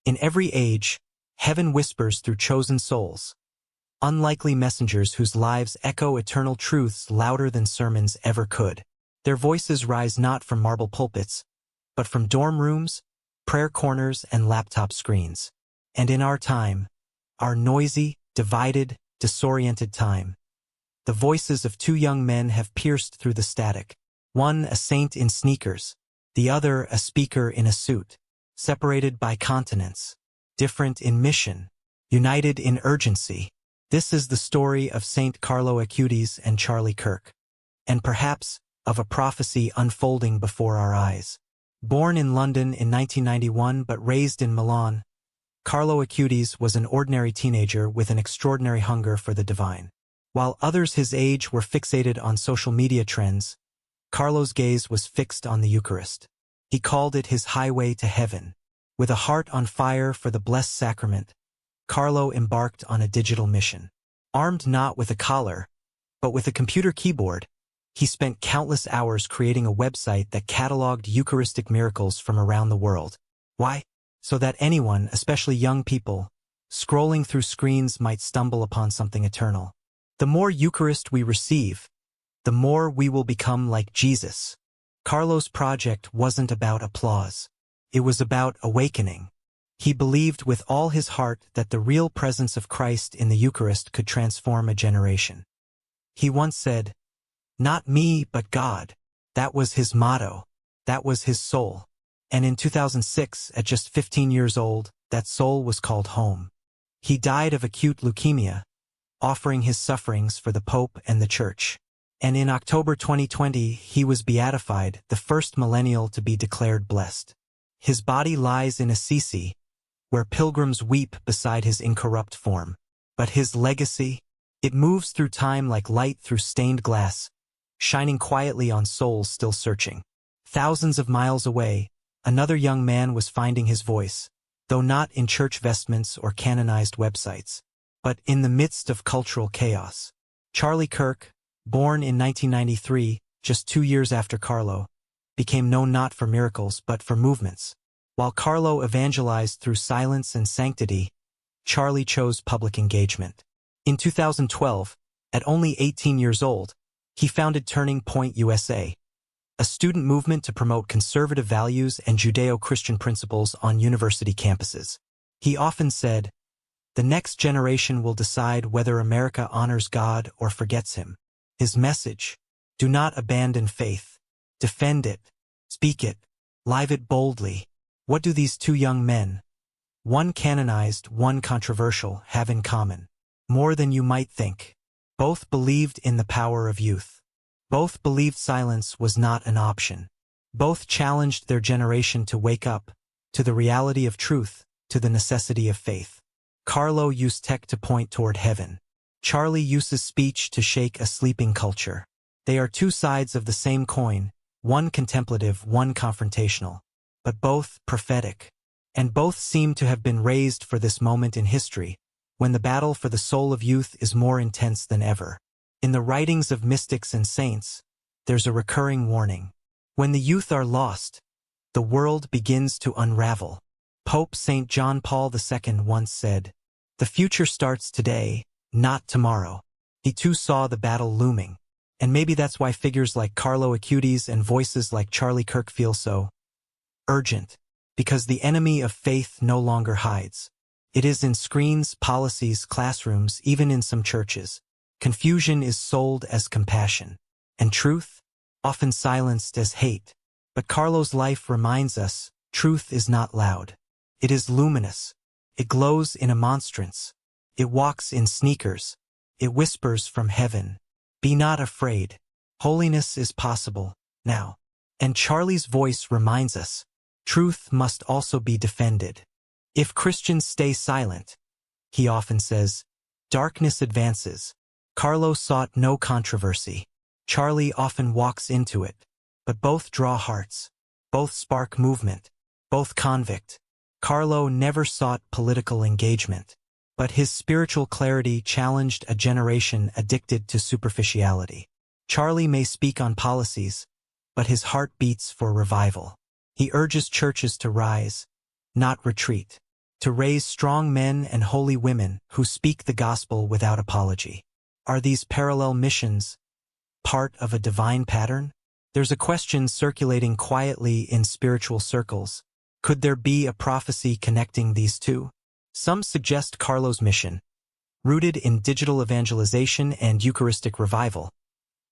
In every age, heaven whispers through chosen souls, unlikely messengers whose lives echo eternal truths louder than sermons ever could. Their voices rise not from marble pulpits, but from dorm rooms, prayer corners, and laptop screens. And in our time, our noisy, divided, disoriented time, the voices of two young men have pierced through the static. One a saint in sneakers, the other a speaker in a suit, separated by continents, different in mission, united in urgency. This is the story of Saint Carlo Acutis and Charlie Kirk, and perhaps of a prophecy unfolding before our eyes. Born in London in 1991 but raised in Milan, Carlo Acutis was an ordinary teenager with an extraordinary hunger for the divine. While others his age were fixated on social media trends, Carlo's gaze was fixed on the Eucharist. He called it his highway to heaven. With a heart on fire for the Blessed Sacrament, Carlo embarked on a digital mission. Armed not with a collar, but with a computer keyboard, he spent countless hours creating a website that cataloged Eucharistic miracles from around the world. Why? So that anyone, especially young people, scrolling through screens might stumble upon something eternal. The more Eucharist we receive, the more we will become like Jesus. Carlo's project wasn't about applause. It was about awakening. He believed with all his heart that the real presence of Christ in the Eucharist could transform a generation. He once said, "Not me, but God." That was his motto. That was his soul. And in 2006, at just 15 years old, that soul was called home. He died of acute leukemia, offering his sufferings for the Pope and the Church. And in October 2020, he was beatified, the first millennial to be declared blessed. His body lies in Assisi, where pilgrims weep beside his incorrupt form. But his legacy, it moves through time like light through stained glass, shining quietly on souls still searching. Thousands of miles away, another young man was finding his voice, though not in church vestments or canonized websites, but in the midst of cultural chaos. Charlie Kirk, born in 1993, just 2 years after Carlo, became known not for miracles but for movements. While Carlo evangelized through silence and sanctity, Charlie chose public engagement. In 2012, at only 18 years old, he founded Turning Point USA, a student movement to promote conservative values and Judeo-Christian principles on university campuses. He often said, "The next generation will decide whether America honors God or forgets him." His message, do not abandon faith, defend it, speak it, live it boldly. What do these two young men, one canonized, one controversial, have in common? More than you might think. Both believed in the power of youth. Both believed silence was not an option. Both challenged their generation to wake up, to the reality of truth, to the necessity of faith. Carlo used tech to point toward heaven. Charlie uses speech to shake a sleeping culture. They are two sides of the same coin, one contemplative, one confrontational, but both prophetic. And both seem to have been raised for this moment in history, when the battle for the soul of youth is more intense than ever. In the writings of mystics and saints, there's a recurring warning. When the youth are lost, the world begins to unravel. Pope St. John Paul II once said, "The future starts today, not tomorrow." He too saw the battle looming. And maybe that's why figures like Carlo Acutis and voices like Charlie Kirk feel so urgent. Because the enemy of faith no longer hides. It is in screens, policies, classrooms, even in some churches. Confusion is sold as compassion. And truth, often silenced as hate. But Carlo's life reminds us, truth is not loud. It is luminous. It glows in a monstrance. It walks in sneakers. It whispers from heaven. Be not afraid. Holiness is possible, now. And Charlie's voice reminds us, truth must also be defended. If Christians stay silent, he often says, darkness advances. Carlo sought no controversy. Charlie often walks into it. But both draw hearts. Both spark movement. Both convict. Carlo never sought political engagement. But his spiritual clarity challenged a generation addicted to superficiality. Charlie may speak on policies, but his heart beats for revival. He urges churches to rise, not retreat, to raise strong men and holy women who speak the gospel without apology. Are these parallel missions part of a divine pattern? There's a question circulating quietly in spiritual circles. Could there be a prophecy connecting these two? Some suggest Carlo's mission, rooted in digital evangelization and Eucharistic revival,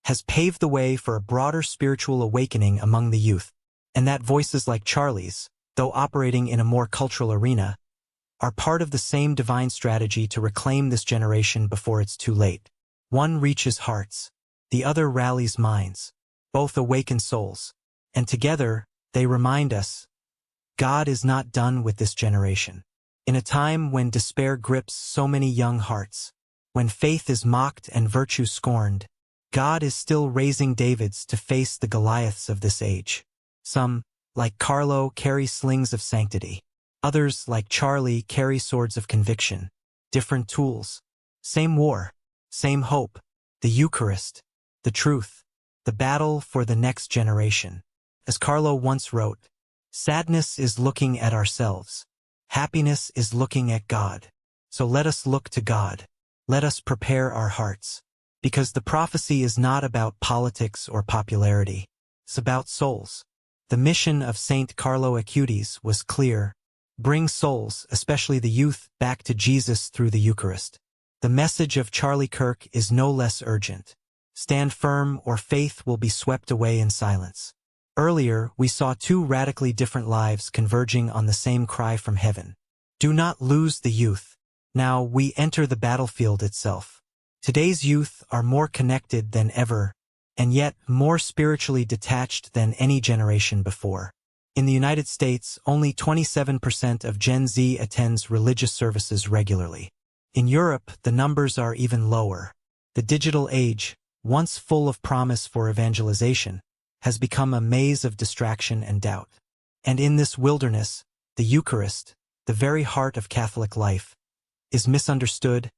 has paved the way for a broader spiritual awakening among the youth, and that voices like Charlie's, though operating in a more cultural arena, are part of the same divine strategy to reclaim this generation before it's too late. One reaches hearts, the other rallies minds. Both awaken souls, and together they remind us, God is not done with this generation. In a time when despair grips so many young hearts, when faith is mocked and virtue scorned, God is still raising Davids to face the Goliaths of this age. Some, like Carlo, carry slings of sanctity. Others, like Charlie, carry swords of conviction. Different tools. Same war. Same hope. The Eucharist. The truth. The battle for the next generation. As Carlo once wrote, sadness is looking at ourselves. Happiness is looking at God. So let us look to God. Let us prepare our hearts. Because the prophecy is not about politics or popularity. It's about souls. The mission of Saint Carlo Acutis was clear. Bring souls, especially the youth, back to Jesus through the Eucharist. The message of Charlie Kirk is no less urgent. Stand firm or faith will be swept away in silence. Earlier, we saw two radically different lives converging on the same cry from heaven. Do not lose the youth. Now we enter the battlefield itself. Today's youth are more connected than ever, and yet more spiritually detached than any generation before. In the United States, only 27% of Gen Z attends religious services regularly. In Europe, the numbers are even lower. The digital age, once full of promise for evangelization, has become a maze of distraction and doubt. And in this wilderness, the Eucharist, the very heart of Catholic life, is misunderstood,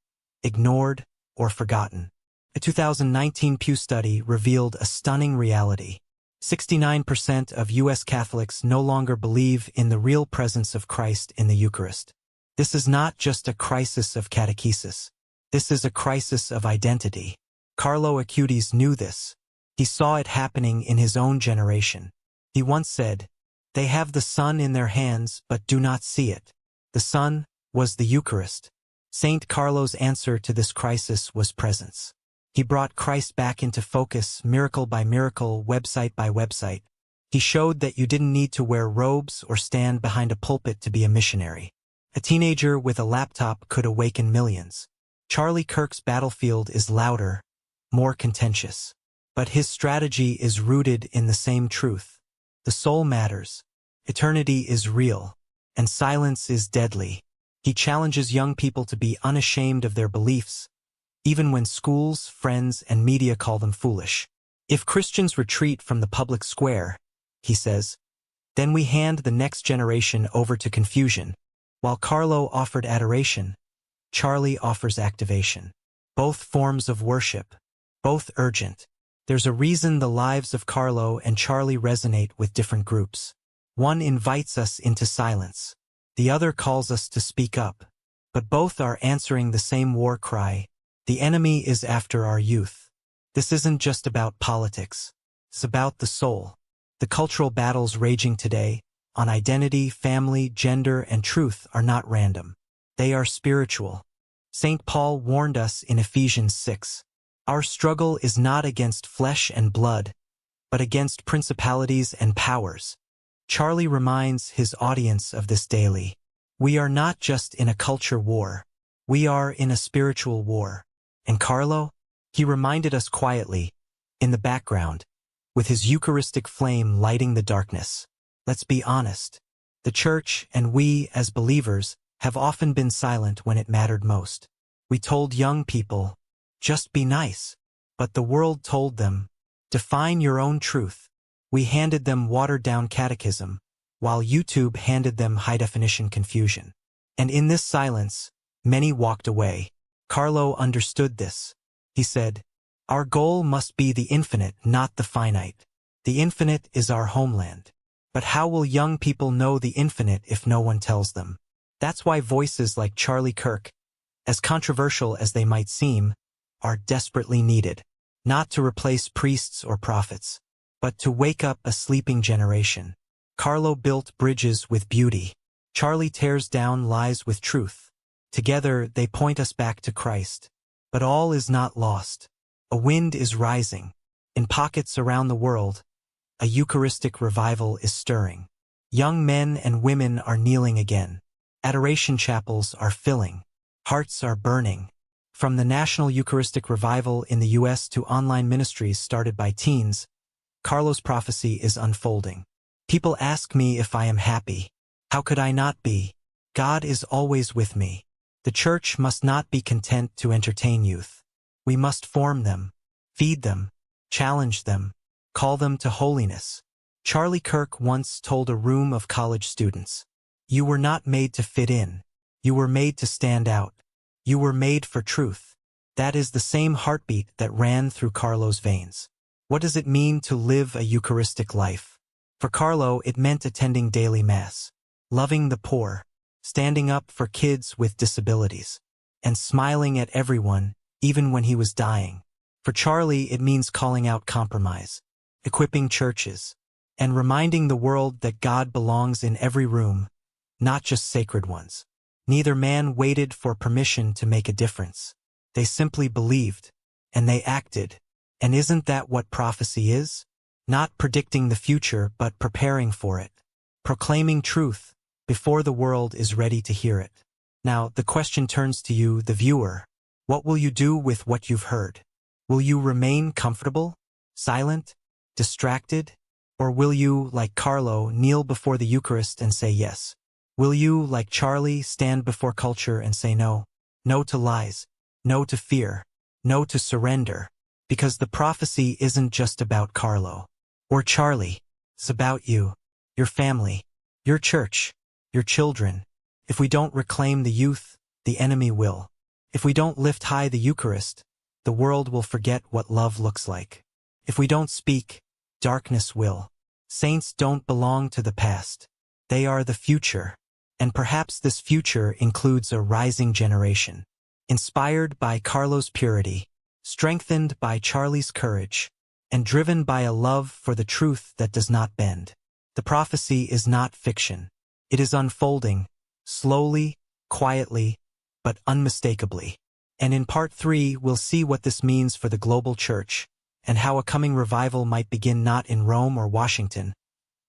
ignored, or forgotten. A 2019 Pew study revealed a stunning reality. 69% of U.S. Catholics no longer believe in the real presence of Christ in the Eucharist. This is not just a crisis of catechesis. This is a crisis of identity. Carlo Acutis knew this. He saw it happening in his own generation. He once said, "They have the sun in their hands but do not see it." The sun was the Eucharist. Saint Carlo's answer to this crisis was presence. He brought Christ back into focus, miracle by miracle, website by website. He showed that you didn't need to wear robes or stand behind a pulpit to be a missionary. A teenager with a laptop could awaken millions. Charlie Kirk's battlefield is louder, more contentious. But his strategy is rooted in the same truth. The soul matters. Eternity is real. And silence is deadly. He challenges young people to be unashamed of their beliefs, even when schools, friends, and media call them foolish. If Christians retreat from the public square, he says, then we hand the next generation over to confusion. While Carlo offered adoration, Charlie offers activation. Both forms of worship, both urgent. There's a reason the lives of Carlo and Charlie resonate with different groups. One invites us into silence. The other calls us to speak up. But both are answering the same war cry. The enemy is after our youth. This isn't just about politics. It's about the soul. The cultural battles raging today, on identity, family, gender, and truth, are not random. They are spiritual. St. Paul warned us in Ephesians 6. Our struggle is not against flesh and blood, but against principalities and powers. Charlie reminds his audience of this daily. We are not just in a culture war. We are in a spiritual war. And Carlo? He reminded us quietly, in the background, with his Eucharistic flame lighting the darkness. Let's be honest. The Church and we, as believers, have often been silent when it mattered most. We told young people, just be nice. But the world told them, define your own truth. We handed them watered-down catechism, while YouTube handed them high-definition confusion. And in this silence, many walked away. Carlo understood this. He said, our goal must be the infinite, not the finite. The infinite is our homeland. But how will young people know the infinite if no one tells them? That's why voices like Charlie Kirk, as controversial as they might seem, are desperately needed. Not to replace priests or prophets, but to wake up a sleeping generation. Carlo built bridges with beauty. Charlie tears down lies with truth. Together they point us back to Christ. But all is not lost. A wind is rising. In pockets around the world, a Eucharistic revival is stirring. Young men and women are kneeling again. Adoration chapels are filling. Hearts are burning. From the National Eucharistic Revival in the U.S. to online ministries started by teens, Carlo's prophecy is unfolding. People ask me if I am happy. How could I not be? God is always with me. The Church must not be content to entertain youth. We must form them, feed them, challenge them, call them to holiness. Charlie Kirk once told a room of college students, "You were not made to fit in. You were made to stand out. You were made for truth." That is the same heartbeat that ran through Carlo's veins. What does it mean to live a Eucharistic life? For Carlo, it meant attending daily Mass, loving the poor, standing up for kids with disabilities, and smiling at everyone, even when he was dying. For Charlie, it means calling out compromise, equipping churches, and reminding the world that God belongs in every room, not just sacred ones. Neither man waited for permission to make a difference. They simply believed, and they acted. And isn't that what prophecy is? Not predicting the future, but preparing for it. Proclaiming truth before the world is ready to hear it. Now, the question turns to you, the viewer. What will you do with what you've heard? Will you remain comfortable, silent, distracted? Or will you, like Carlo, kneel before the Eucharist and say yes? Will you, like Charlie, stand before culture and say no? No to lies, no to fear, no to surrender. Because the prophecy isn't just about Carlo or Charlie. It's about you, your family, your church, your children. If we don't reclaim the youth, the enemy will. If we don't lift high the Eucharist, the world will forget what love looks like. If we don't speak, darkness will. Saints don't belong to the past. They are the future. And perhaps this future includes a rising generation, inspired by Carlo's purity, strengthened by Charlie's courage, and driven by a love for the truth that does not bend. The prophecy is not fiction. It is unfolding, slowly, quietly, but unmistakably. And in part 3, we'll see what this means for the global church, and how a coming revival might begin not in Rome or Washington,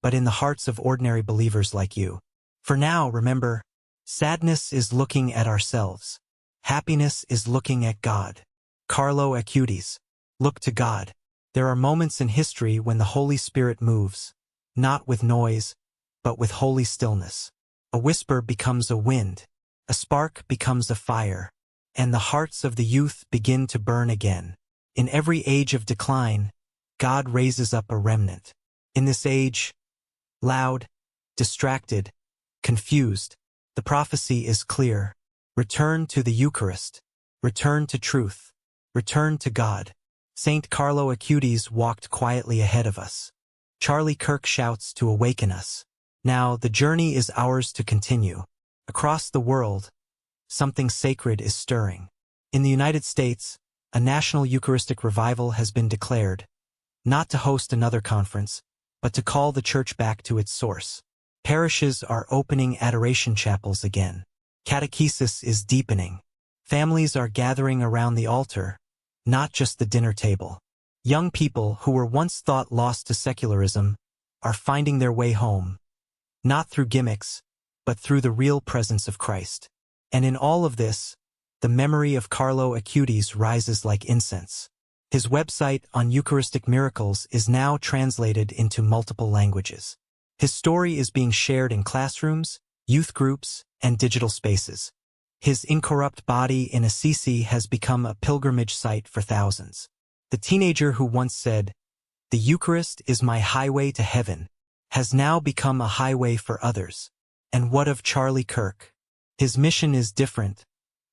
but in the hearts of ordinary believers like you. For now, remember, sadness is looking at ourselves. Happiness is looking at God. Carlo Acutis, look to God. There are moments in history when the Holy Spirit moves, not with noise, but with holy stillness. A whisper becomes a wind, a spark becomes a fire, and the hearts of the youth begin to burn again. In every age of decline, God raises up a remnant. In this age, loud, distracted, confused, the prophecy is clear. Return to the Eucharist. Return to truth. Return to God. Saint Carlo Acutis walked quietly ahead of us. Charlie Kirk shouts to awaken us. Now the journey is ours to continue. Across the world, something sacred is stirring. In the United States, a national Eucharistic revival has been declared, not to host another conference, but to call the Church back to its source. Parishes are opening adoration chapels again. Catechesis is deepening. Families are gathering around the altar, not just the dinner table. Young people who were once thought lost to secularism are finding their way home, not through gimmicks, but through the real presence of Christ. And in all of this, the memory of Carlo Acutis rises like incense. His website on Eucharistic miracles is now translated into multiple languages. His story is being shared in classrooms, youth groups, and digital spaces. His incorrupt body in Assisi has become a pilgrimage site for thousands. The teenager who once said, "The Eucharist is my highway to heaven," has now become a highway for others. And what of Charlie Kirk? His mission is different,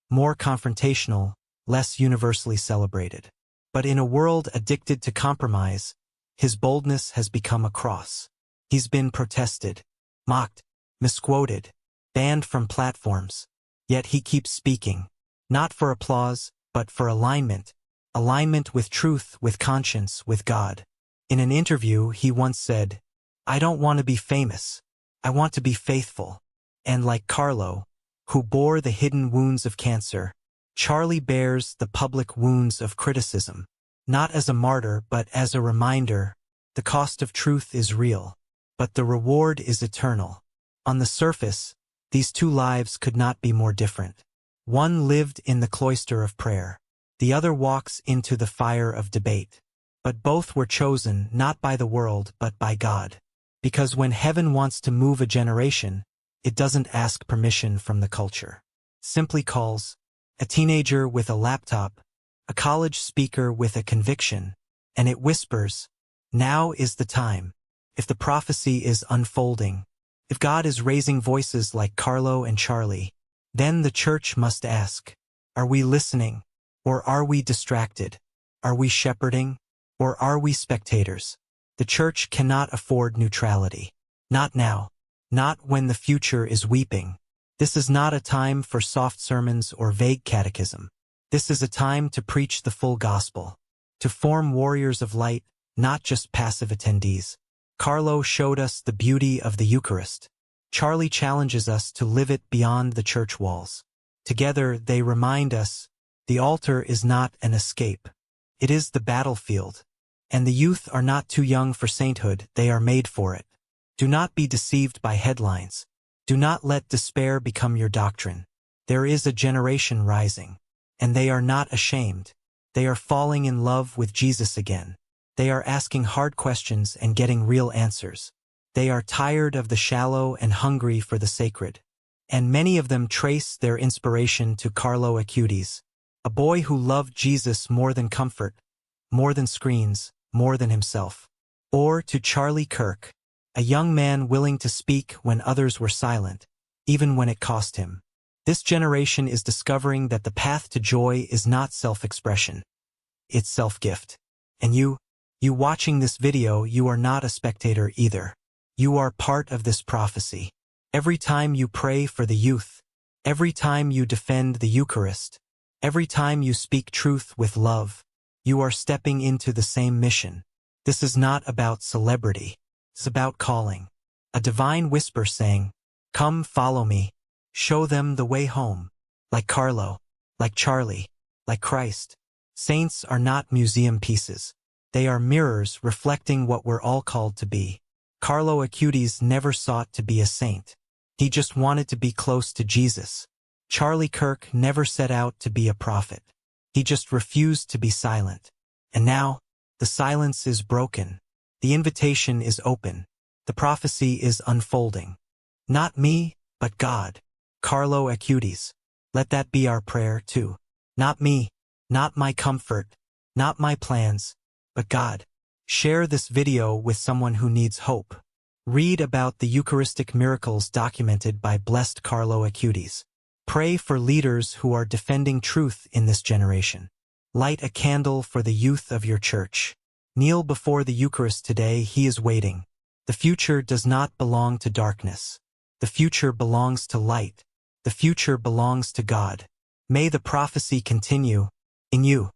more confrontational, less universally celebrated. But in a world addicted to compromise, his boldness has become a cross. He's been protested, mocked, misquoted, banned from platforms. Yet he keeps speaking. Not for applause, but for alignment. Alignment with truth, with conscience, with God. In an interview, he once said, "I don't want to be famous. I want to be faithful." And like Carlo, who bore the hidden wounds of cancer, Charlie bears the public wounds of criticism. Not as a martyr, but as a reminder, the cost of truth is real, but the reward is eternal. On the surface, these two lives could not be more different. One lived in the cloister of prayer. The other walks into the fire of debate. But both were chosen not by the world but by God. Because when heaven wants to move a generation, it doesn't ask permission from the culture. Simply calls a teenager with a laptop, a college speaker with a conviction, and it whispers, "Now is the time." If the prophecy is unfolding, if God is raising voices like Carlo and Charlie, then the church must ask, are we listening, or are we distracted? Are we shepherding, or are we spectators? The church cannot afford neutrality. Not now. Not when the future is weeping. This is not a time for soft sermons or vague catechism. This is a time to preach the full gospel, to form warriors of light, not just passive attendees. Carlo showed us the beauty of the Eucharist. Charlie challenges us to live it beyond the church walls. Together they remind us, the altar is not an escape. It is the battlefield. And the youth are not too young for sainthood, they are made for it. Do not be deceived by headlines. Do not let despair become your doctrine. There is a generation rising. And they are not ashamed. They are falling in love with Jesus again. They are asking hard questions and getting real answers. They are tired of the shallow and hungry for the sacred. And many of them trace their inspiration to Carlo Acutis, a boy who loved Jesus more than comfort, more than screens, more than himself. Or to Charlie Kirk, a young man willing to speak when others were silent, even when it cost him. This generation is discovering that the path to joy is not self-expression. It's self-gift. And you watching this video, you are not a spectator either. You are part of this prophecy. Every time you pray for the youth, every time you defend the Eucharist, every time you speak truth with love, you are stepping into the same mission. This is not about celebrity. It's about calling. A divine whisper saying, "Come follow me." Show them the way home. Like Carlo, like Charlie, like Christ. Saints are not museum pieces. They are mirrors reflecting what we're all called to be. Carlo Acutis never sought to be a saint. He just wanted to be close to Jesus. Charlie Kirk never set out to be a prophet. He just refused to be silent. And now, the silence is broken. The invitation is open. The prophecy is unfolding. Not me, but God. Carlo Acutis. Let that be our prayer too. Not me, not my comfort, not my plans, but God. Share this video with someone who needs hope. Read about the Eucharistic miracles documented by Blessed Carlo Acutis. Pray for leaders who are defending truth in this generation. Light a candle for the youth of your church. Kneel before the Eucharist today, he is waiting. The future does not belong to darkness. The future belongs to light. The future belongs to God. May the prophecy continue in you.